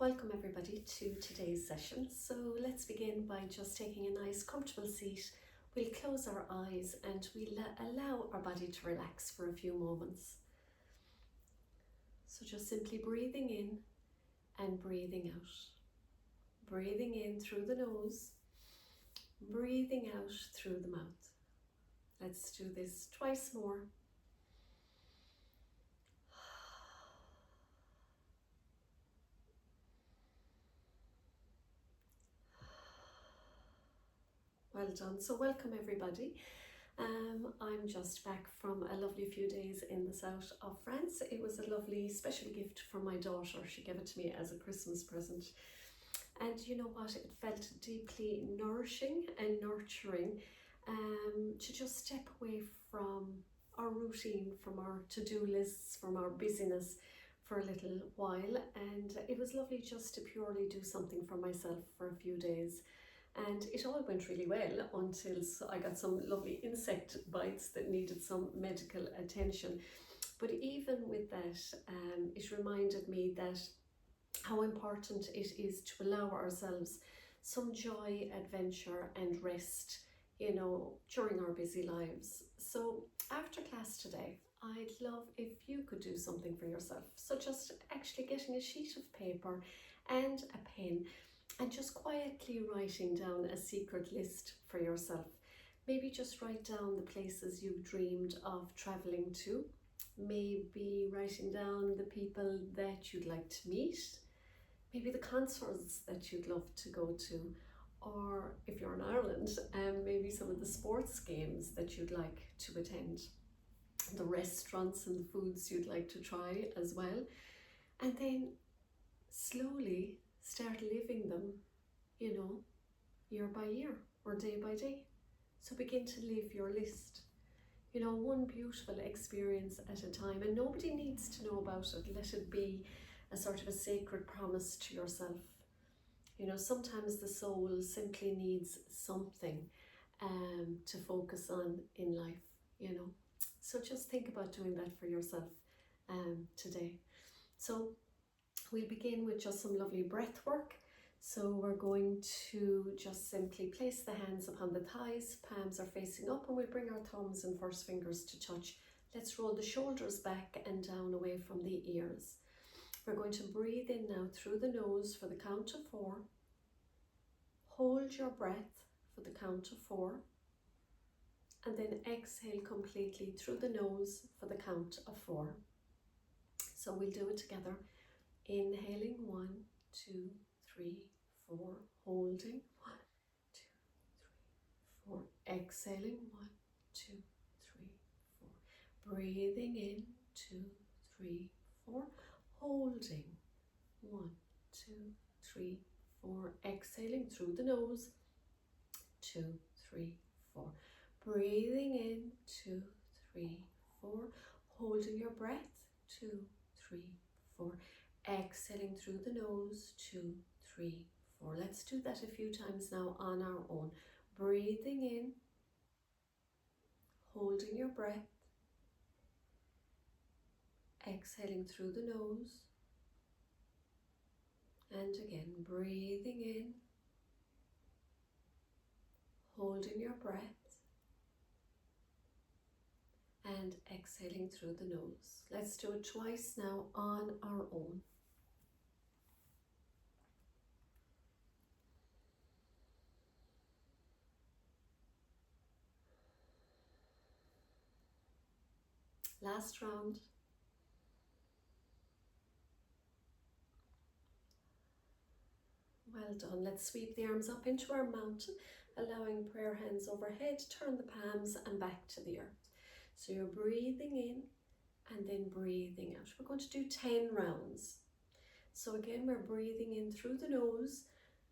Welcome everybody to today's session. So let's begin by just taking a nice comfortable seat. We'll close our eyes and we'll allow our body to relax for a few moments. So just simply breathing in and breathing out. Breathing in through the nose, breathing out through the mouth. Let's do this twice more. Well done. So welcome everybody. I'm just back from a lovely few days in the south of France. It was a lovely special gift from my daughter. She gave it to me as a Christmas present. And you know what? It felt deeply nourishing and nurturing to just step away from our routine, from our to-do lists, from our busyness for a little while. And it was lovely just to purely do something for myself for a few days. And it all went really well until I got some lovely insect bites that needed some medical attention. But even with that, it reminded me that how important it is to allow ourselves some joy, adventure and rest, during our busy lives. So after class today, I'd love if you could do something for yourself. So just actually getting a sheet of paper and a pen and just quietly writing down a secret list for yourself. Maybe just write down the places you've dreamed of traveling to. Maybe writing down the people that you'd like to meet. Maybe the concerts that you'd love to go to. Or if you're in Ireland, maybe some of the sports games that you'd like to attend. The restaurants and the foods you'd like to try as well. And then slowly start living them, year by year or day by day. So begin to live your list, one beautiful experience at a time, and nobody needs to know about it. Let it be a sort of a sacred promise to yourself. Sometimes the soul simply needs something to focus on in life, So just think about doing that for yourself today. So we'll begin with just some lovely breath work. So we're going to just simply place the hands upon the thighs, palms are facing up, and we'll bring our thumbs and first fingers to touch. Let's roll the shoulders back and down away from the ears. We're going to breathe in now through the nose for the count of 4. Hold your breath for the count of 4. And then exhale completely through the nose for the count of 4. So we'll do it together. Inhaling 1, 2, 3, 4. Holding 1, 2, 3, 4. Exhaling 1, 2, 3, 4. Breathing in 2, 3, 4. Holding 1, 2, 3, 4. Exhaling through the nose 2, 3, 4. Breathing in 2, 3, 4. Holding your breath 2, 3, 4. Exhaling through the nose 2, 3, 4. Let's do that a few times now on our own. Breathing in, holding your breath, exhaling through the nose, and again breathing in, holding your breath, and exhaling through the nose. Let's do it twice now on our own. Last round. Well done. Let's sweep the arms up into our mountain, allowing prayer hands overhead. Turn the palms and back to the earth. So you're breathing in and then breathing out. We're going to do 10 rounds. So again, we're breathing in through the nose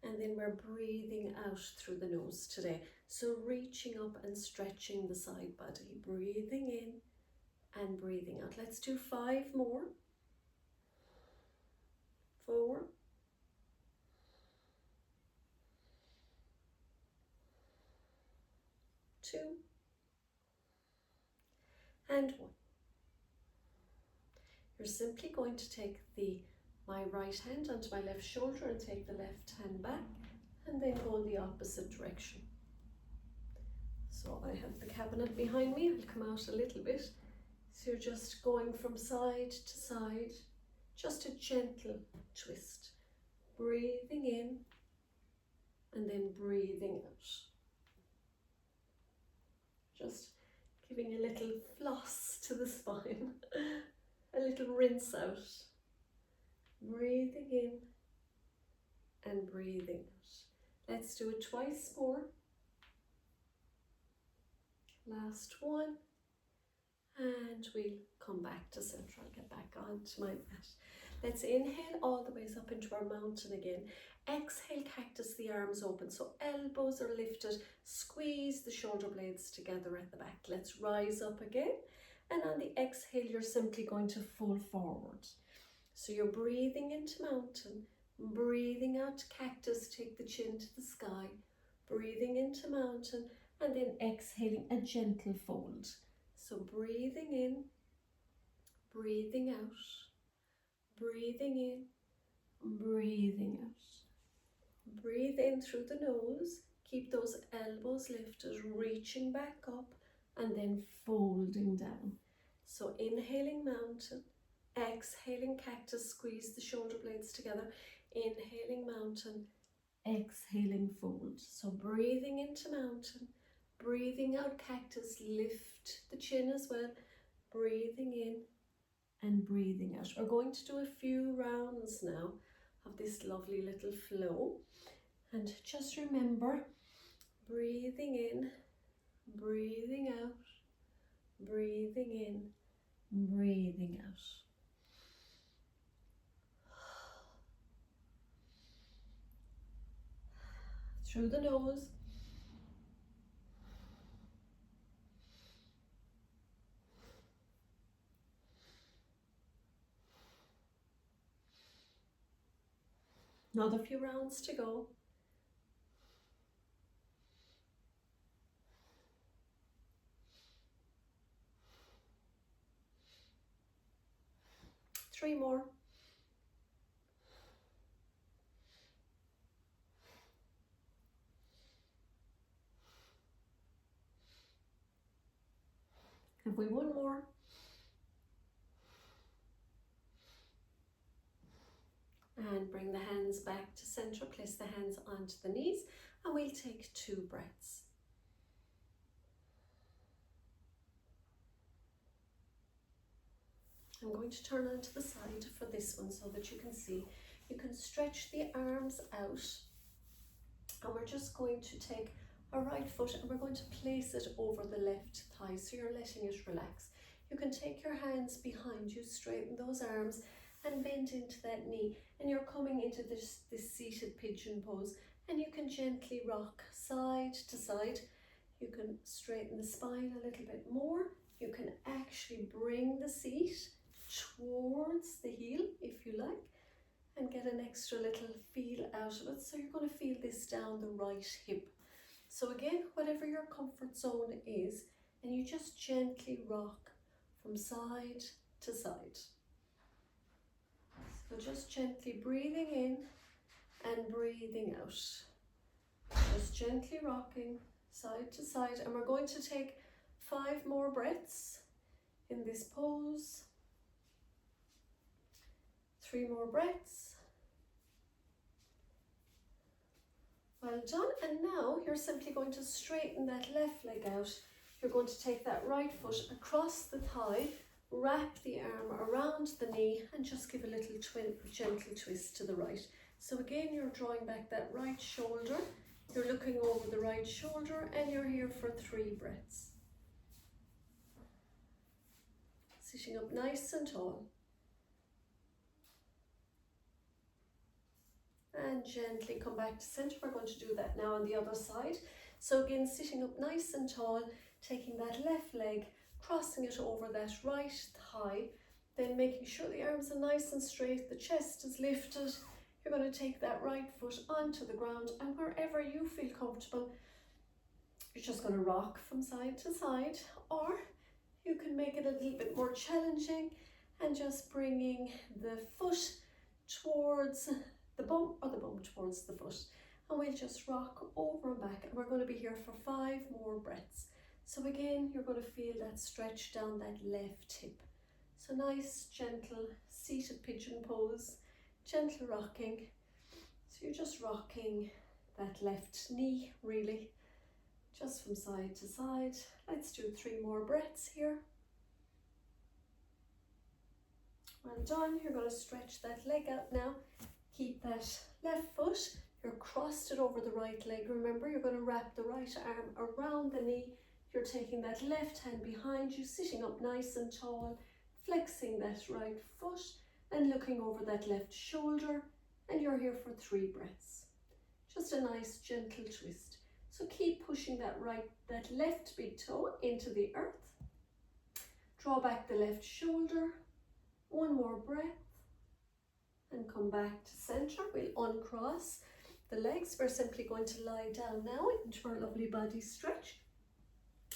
and then we're breathing out through the nose today. So reaching up and stretching the side body, breathing in and breathing out. Let's do 5 more. 4. 2. And 1. You're simply going to take the my right hand onto my left shoulder and take the left hand back, and then go in the opposite direction. So I have the cabinet behind me. I'll come out a little bit. So you're just going from side to side, just a gentle twist. Breathing in and then breathing out. Just giving a little floss to the spine, a little rinse out. Breathing in and breathing out. Let's do it twice more. Last one. And we'll come back to center. I'll get back onto my mat. Let's inhale all the way up into our mountain again. Exhale, cactus the arms open, so elbows are lifted. Squeeze the shoulder blades together at the back. Let's rise up again. And on the exhale, you're simply going to fold forward. So you're breathing into mountain, breathing out cactus, take the chin to the sky, breathing into mountain, and then exhaling a gentle fold. So breathing in, breathing out, breathing in, breathing out. Breathe in through the nose, keep those elbows lifted, reaching back up, and then folding down. So inhaling mountain, exhaling cactus, squeeze the shoulder blades together, inhaling mountain, exhaling fold. So breathing into mountain, breathing out cactus, lift the chin as well, breathing in and breathing out. We're going to do a few rounds now of this lovely little flow. And just remember, breathing in, breathing out, breathing in, breathing out. Through the nose. Another few rounds to go. Three more. Have we one more? And bring the hands back to center, place the hands onto the knees, and we'll take 2 breaths. I'm going to turn onto the side for this one so that you can see. You can stretch the arms out, and we're just going to take our right foot and we're going to place it over the left thigh, so you're letting it relax. You can take your hands behind you, straighten those arms and bend into that knee, and you're coming into this seated pigeon pose, and you can gently rock side to side. You can straighten the spine a little bit more. You can actually bring the seat towards the heel if you like, and get an extra little feel out of it. So you're going to feel this down the right hip. So again, whatever your comfort zone is, and you just gently rock from side to side. So just gently breathing in and breathing out. Just gently rocking side to side, and we're going to take 5 more breaths in this pose. 3 more breaths. Well done. And now you're simply going to straighten that left leg out. You're going to take that right foot across the thigh, wrap the arm around the knee, and just give a little gentle twist to the right. So again, you're drawing back that right shoulder. You're looking over the right shoulder, and you're here for 3 breaths. Sitting up nice and tall. And gently come back to center. We're going to do that now on the other side. So again, sitting up nice and tall, taking that left leg, crossing it over that right thigh, then making sure the arms are nice and straight, the chest is lifted. You're going to take that right foot onto the ground, and wherever you feel comfortable, you're just going to rock from side to side, or you can make it a little bit more challenging and just bringing the foot towards the bum or the bum towards the foot. And we'll just rock over and back, and we're going to be here for 5 more breaths. So again, you're going to feel that stretch down that left hip. So nice, gentle, seated pigeon pose, gentle rocking. So you're just rocking that left knee, really, just from side to side. Let's do 3 more breaths here. Well done. You're going to stretch that leg out now. Keep that left foot. You're crossed it over the right leg. Remember, you're going to wrap the right arm around the knee. You're taking that left hand behind you, sitting up nice and tall, flexing that right foot and looking over that left shoulder. And you're here for 3 breaths. Just a nice gentle twist. So keep pushing that left big toe into the earth. Draw back the left shoulder. 1 more breath. And come back to center. We'll uncross the legs. We're simply going to lie down now into our lovely body stretch.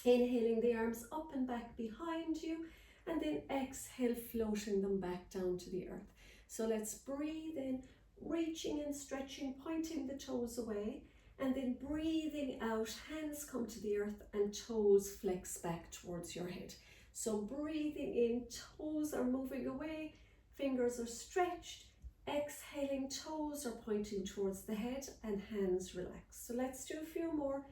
Inhaling the arms up and back behind you, and then exhale, floating them back down to the earth. So let's breathe in, reaching and stretching, pointing the toes away, and then breathing out, hands come to the earth and toes flex back towards your head. So breathing in, toes are moving away, fingers are stretched. Exhaling, toes are pointing towards the head and hands relax. So let's do a few more.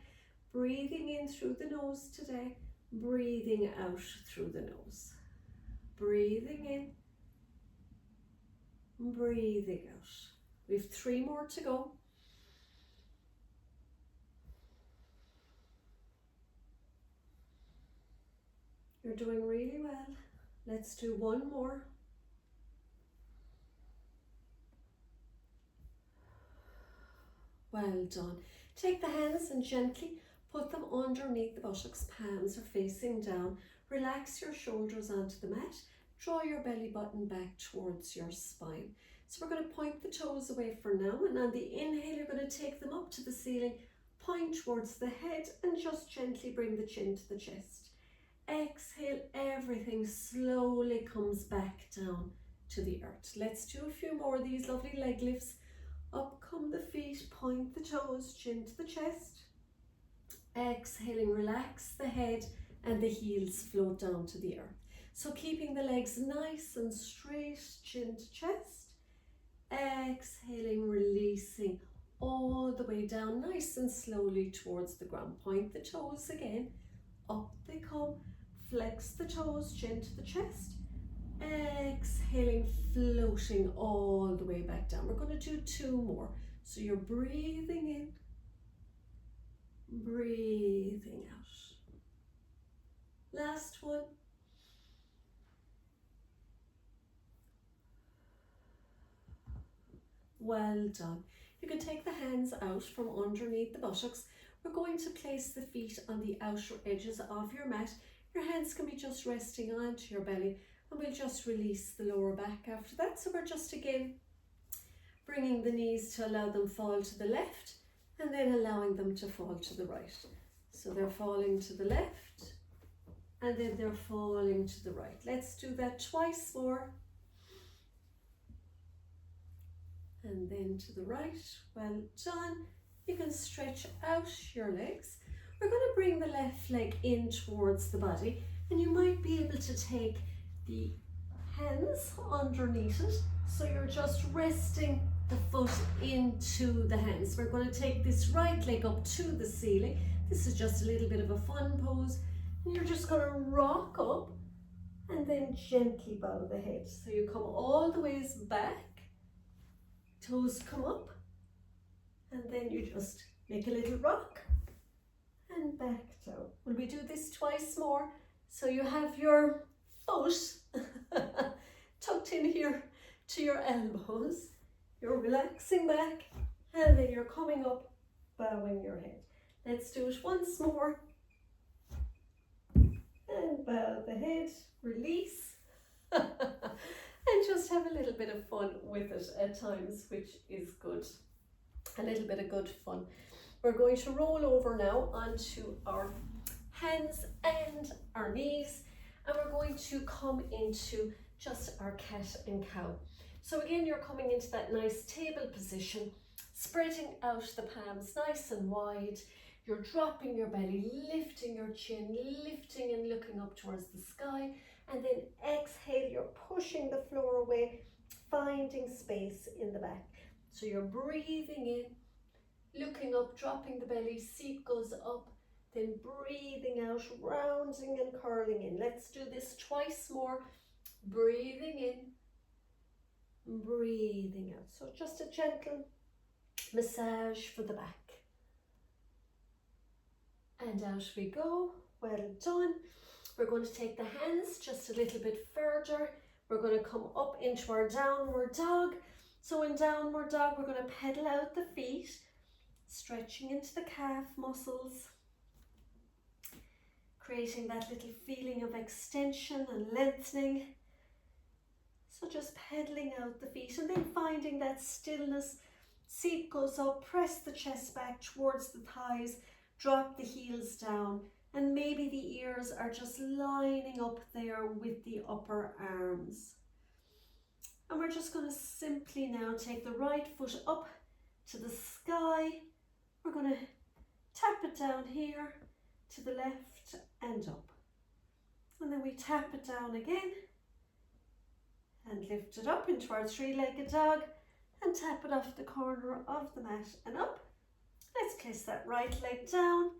Breathing in through the nose today, breathing out through the nose. Breathing in, breathing out. We have 3 more to go. You're doing really well. Let's do 1 more. Well done. Take the hands and gently put them underneath the buttocks. Palms are facing down. Relax your shoulders onto the mat. Draw your belly button back towards your spine. So we're going to point the toes away for now, and on the inhale you're going to take them up to the ceiling, point towards the head, and just gently bring the chin to the chest. Exhale, everything slowly comes back down to the earth. Let's do a few more of these lovely leg lifts. Up come the feet, point the toes, chin to the chest. Exhaling, relax the head and the heels float down to the earth. So keeping the legs nice and straight, chin to chest. Exhaling, releasing all the way down nice and slowly towards the ground. Point the toes again, up they come. Flex the toes, chin to the chest. Exhaling, floating all the way back down. We're going to do 2 more. So you're breathing in, breathing out. Last one. Well done. You can take the hands out from underneath the buttocks. We're going to place the feet on the outer edges of your mat. Your hands can be just resting onto your belly, and we'll just release the lower back after that. So we're just again bringing the knees to allow them fall to the left, and then allowing them to fall to the right. So they're falling to the left, and then they're falling to the right. Let's do that twice more. And then to the right. Well done. You can stretch out your legs. We're going to bring the left leg in towards the body, and you might be able to take the hands underneath it. So you're just resting the foot into the hands. We're going to take this right leg up to the ceiling. This is just a little bit of a fun pose. And you're just going to rock up and then gently bow the head. So you come all the ways back, toes come up, and then you just make a little rock and back down. Will we do this twice more? So you have your foot tucked in here to your elbows. You're relaxing back, and then you're coming up, bowing your head. Let's do it once more. And bow the head, release. And just have a little bit of fun with it at times, which is good. A little bit of good fun. We're going to roll over now onto our hands and our knees, and we're going to come into just our cat and cow. So again, you're coming into that nice table position, spreading out the palms nice and wide. You're dropping your belly, lifting your chin, lifting and looking up towards the sky. And then exhale, you're pushing the floor away, finding space in the back. So you're breathing in, looking up, dropping the belly, seat goes up, then breathing out, rounding and curling in. Let's do this twice more. Breathing in, breathing out. So just a gentle massage for the back. And out we go. Well done. We're going to take the hands just a little bit further. We're going to come up into our downward dog. So in downward dog, we're going to pedal out the feet, stretching into the calf muscles, creating that little feeling of extension and lengthening. So just pedaling out the feet and then finding that stillness. Seat goes up, press the chest back towards the thighs, drop the heels down, and maybe the ears are just lining up there with the upper arms. And we're just going to simply now take the right foot up to the sky. We're going to tap it down here to the left and up. And then we tap it down again and lift it up into our three-legged dog and tap it off the corner of the mat and up. Let's place that right leg down.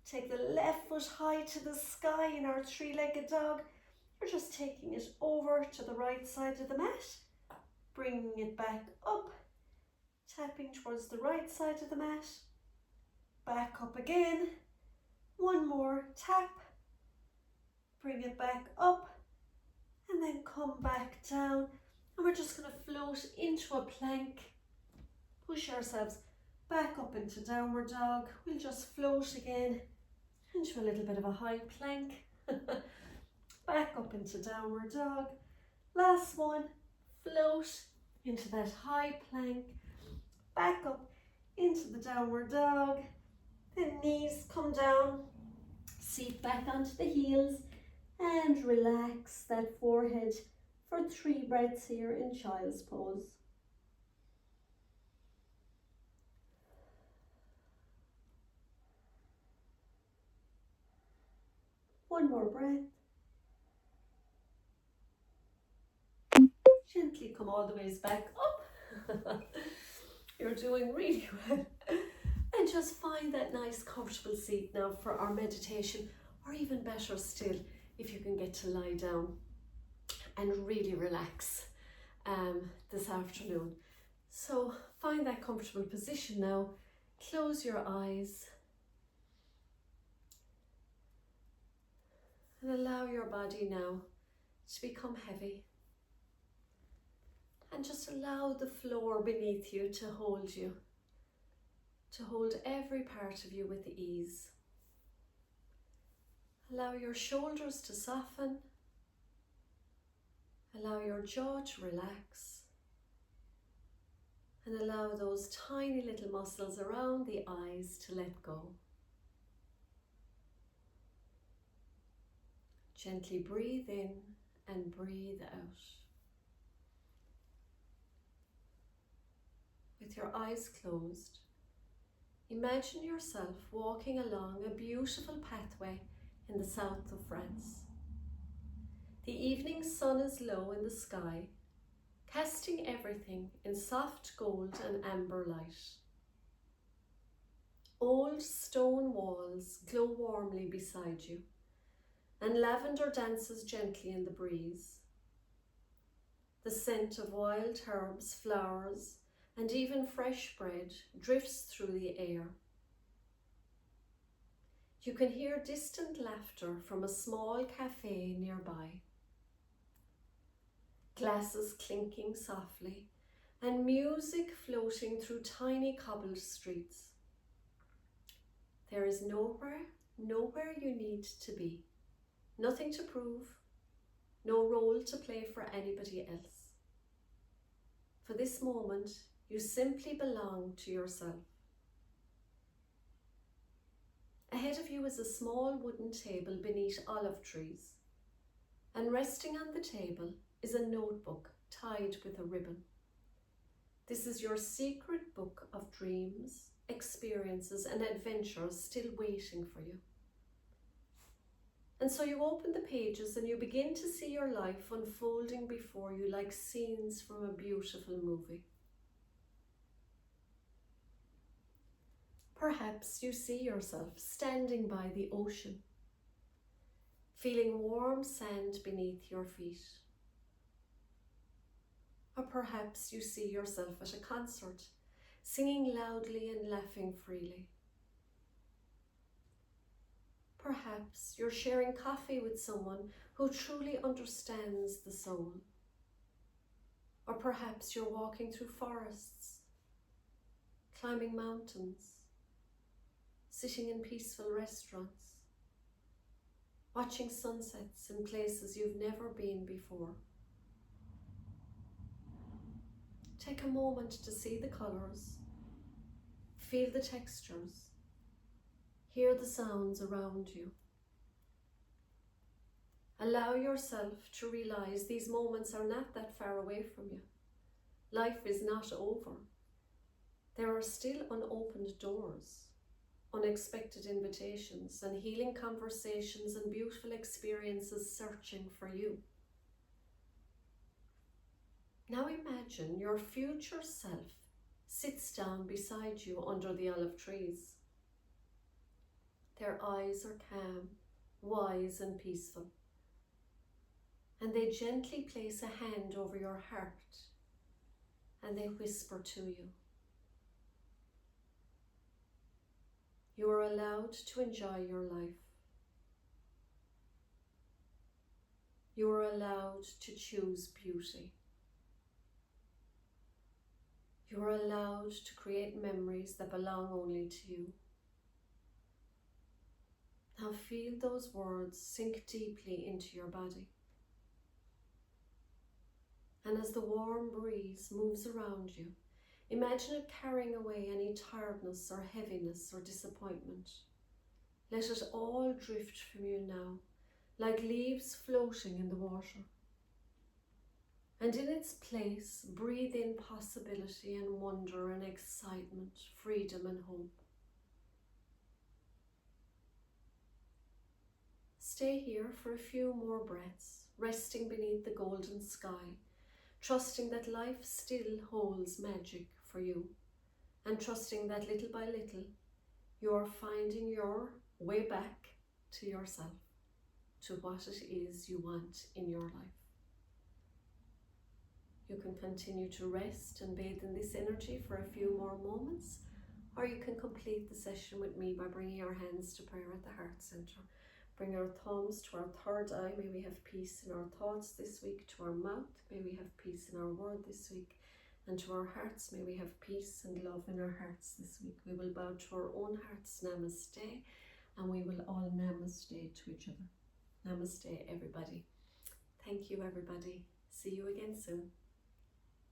Take the left foot high to the sky in our three-legged dog. We're just taking it over to the right side of the mat, bringing it back up, tapping towards the right side of the mat, back up again. One more tap, bring it back up, and then come back down. And we're just going to float into a plank, push ourselves back up into downward dog. We'll just float again into a little bit of a high plank. Back up into downward dog. Last one, float into that high plank. Back up into the downward dog. Then knees come down, seat back onto the heels, and relax that forehead for 3 breaths here in child's pose. One more breath. Gently come all the ways back up. You're doing really well. And just find that nice comfortable seat now for our meditation, or even better still, if you can get to lie down and really relax this afternoon. So find that comfortable position now. Close your eyes. And allow your body now to become heavy. And just allow the floor beneath you to hold every part of you with ease. Allow your shoulders to soften. Allow your jaw to relax. And allow those tiny little muscles around the eyes to let go. Gently breathe in and breathe out. With your eyes closed, imagine yourself walking along a beautiful pathway in the south of France. The evening sun is low in the sky, casting everything in soft gold and amber light. Old stone walls glow warmly beside you, and lavender dances gently in the breeze. The scent of wild herbs, flowers, and even fresh bread drifts through the air. You can hear distant laughter from a small cafe nearby. Glasses clinking softly, and music floating through tiny cobbled streets. There is nowhere you need to be. Nothing to prove, no role to play for anybody else. For this moment, you simply belong to yourself. Ahead of you is a small wooden table beneath olive trees, and resting on the table is a notebook tied with a ribbon. This is your secret book of dreams, experiences, and adventures still waiting for you. And so you open the pages and you begin to see your life unfolding before you like scenes from a beautiful movie. Perhaps you see yourself standing by the ocean, feeling warm sand beneath your feet. Or perhaps you see yourself at a concert, singing loudly and laughing freely. Perhaps you're sharing coffee with someone who truly understands the soul. Or perhaps you're walking through forests, climbing mountains, sitting in peaceful restaurants, watching sunsets in places you've never been before. Take a moment to see the colours, feel the textures, hear the sounds around you. Allow yourself to realise these moments are not that far away from you. Life is not over. There are still unopened doors, unexpected invitations, and healing conversations and beautiful experiences searching for you. Now imagine your future self sits down beside you under the olive trees. Their eyes are calm, wise and peaceful, and they gently place a hand over your heart and they whisper to you. You are allowed to enjoy your life. You are allowed to choose beauty. You are allowed to create memories that belong only to you. Now feel those words sink deeply into your body. And as the warm breeze moves around you, imagine it carrying away any tiredness or heaviness or disappointment. Let it all drift from you now, like leaves floating in the water. And in its place, breathe in possibility and wonder and excitement, freedom and hope. Stay here for a few more breaths, resting beneath the golden sky, trusting that life still holds magic for you, and trusting that little by little, you are finding your way back to yourself, to what it is you want in your life. You can continue to rest and bathe in this energy for a few more moments, or you can complete the session with me by bringing our hands to prayer at the heart center. Bring our thumbs to our third eye. May we have peace in our thoughts this week. To our mouth, may we have peace in our word this week. And to our hearts, may we have peace and love in our hearts this week. We will bow to our own hearts, namaste, and we will all namaste to each other. Namaste, everybody. Thank you, everybody. See you again soon.